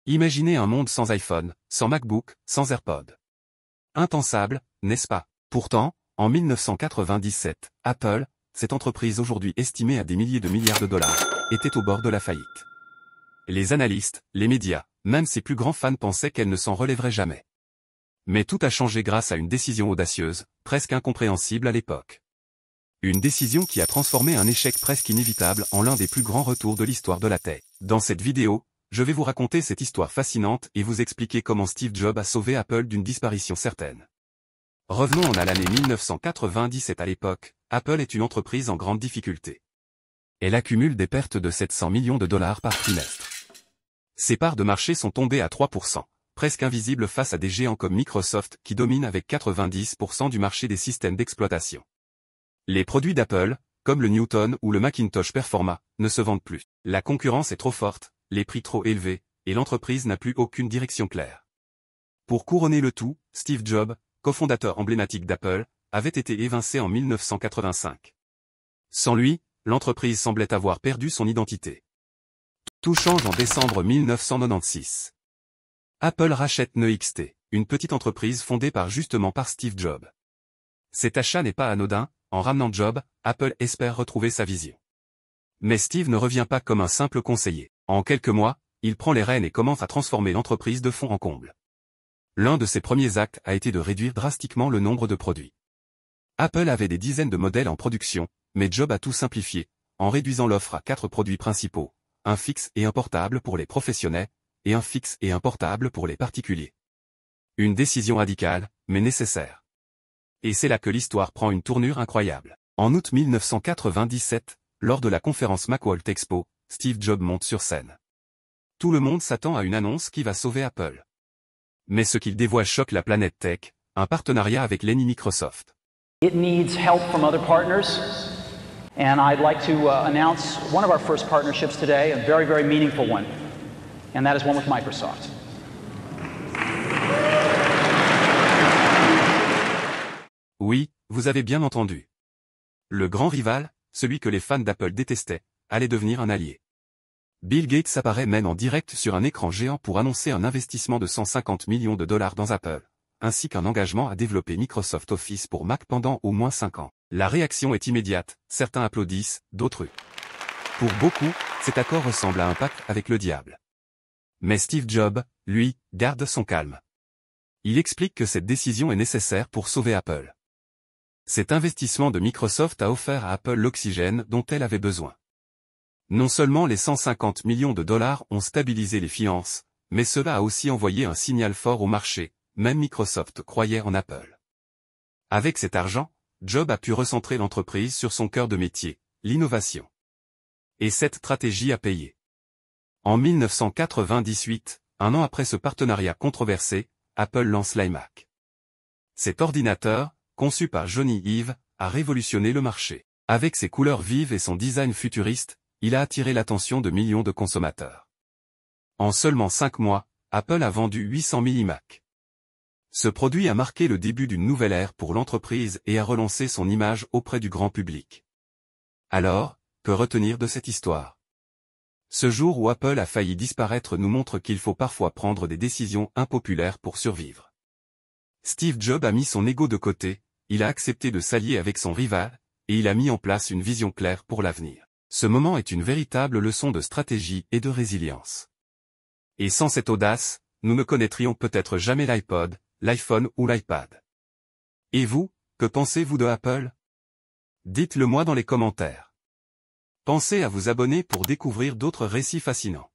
Imaginez un monde sans iPhone, sans MacBook, sans AirPod. Impensable, n'est-ce pas? Pourtant, en 1997, Apple, cette entreprise aujourd'hui estimée à des milliers de milliards de dollars, était au bord de la faillite. Les analystes, les médias, même ses plus grands fans pensaient qu'elle ne s'en relèverait jamais. Mais tout a changé grâce à une décision audacieuse, presque incompréhensible à l'époque. Une décision qui a transformé un échec presque inévitable en l'un des plus grands retours de l'histoire de la tech. Dans cette vidéo, je vais vous raconter cette histoire fascinante et vous expliquer comment Steve Jobs a sauvé Apple d'une disparition certaine. Revenons à l'année 1997. À l'époque, Apple est une entreprise en grande difficulté. Elle accumule des pertes de 700 millions de dollars par trimestre. Ses parts de marché sont tombées à 3%, presque invisibles face à des géants comme Microsoft qui dominent avec 90% du marché des systèmes d'exploitation. Les produits d'Apple, comme le Newton ou le Macintosh Performa, ne se vendent plus. La concurrence est trop forte, les prix trop élevés, et l'entreprise n'a plus aucune direction claire. Pour couronner le tout, Steve Jobs, cofondateur emblématique d'Apple, avait été évincé en 1985. Sans lui, l'entreprise semblait avoir perdu son identité. Tout change en décembre 1996. Apple rachète NeXT, une petite entreprise fondée justement par Steve Jobs. Cet achat n'est pas anodin, en ramenant Jobs, Apple espère retrouver sa vision. Mais Steve ne revient pas comme un simple conseiller. En quelques mois, il prend les rênes et commence à transformer l'entreprise de fond en comble. L'un de ses premiers actes a été de réduire drastiquement le nombre de produits. Apple avait des dizaines de modèles en production, mais Jobs a tout simplifié, en réduisant l'offre à 4 produits principaux, un fixe et un portable pour les professionnels, et un fixe et un portable pour les particuliers. Une décision radicale, mais nécessaire. Et c'est là que l'histoire prend une tournure incroyable. En août 1997, lors de la conférence Macworld Expo, Steve Jobs monte sur scène. Tout le monde s'attend à une annonce qui va sauver Apple. Mais ce qu'il dévoile choque la planète tech, un partenariat avec l'ennemi Microsoft. It needs help from other partners, and I'd like to announce one of our first partnerships today, a very, very meaningful one, and that is one with Microsoft. Oui, vous avez bien entendu. Le grand rival, celui que les fans d'Apple détestaient, allait devenir un allié. Bill Gates apparaît même en direct sur un écran géant pour annoncer un investissement de 150 millions de dollars dans Apple, ainsi qu'un engagement à développer Microsoft Office pour Mac pendant au moins 5 ans. La réaction est immédiate, certains applaudissent, d'autres huent. Pour beaucoup, cet accord ressemble à un pacte avec le diable. Mais Steve Jobs, lui, garde son calme. Il explique que cette décision est nécessaire pour sauver Apple. Cet investissement de Microsoft a offert à Apple l'oxygène dont elle avait besoin. Non seulement les 150 millions de dollars ont stabilisé les finances, mais cela a aussi envoyé un signal fort au marché, même Microsoft croyait en Apple. Avec cet argent, Jobs a pu recentrer l'entreprise sur son cœur de métier, l'innovation. Et cette stratégie a payé. En 1998, un an après ce partenariat controversé, Apple lance l'iMac. Cet ordinateur, conçu par Jony Ive, a révolutionné le marché. Avec ses couleurs vives et son design futuriste, il a attiré l'attention de millions de consommateurs. En seulement 5 mois, Apple a vendu 800 000 iMac. Ce produit a marqué le début d'une nouvelle ère pour l'entreprise et a relancé son image auprès du grand public. Alors, que retenir de cette histoire? Ce jour où Apple a failli disparaître nous montre qu'il faut parfois prendre des décisions impopulaires pour survivre. Steve Jobs a mis son ego de côté, il a accepté de s'allier avec son rival, et il a mis en place une vision claire pour l'avenir. Ce moment est une véritable leçon de stratégie et de résilience. Et sans cette audace, nous ne connaîtrions peut-être jamais l'iPod, l'iPhone ou l'iPad. Et vous, que pensez-vous de Apple? Dites-le moi dans les commentaires. Pensez à vous abonner pour découvrir d'autres récits fascinants.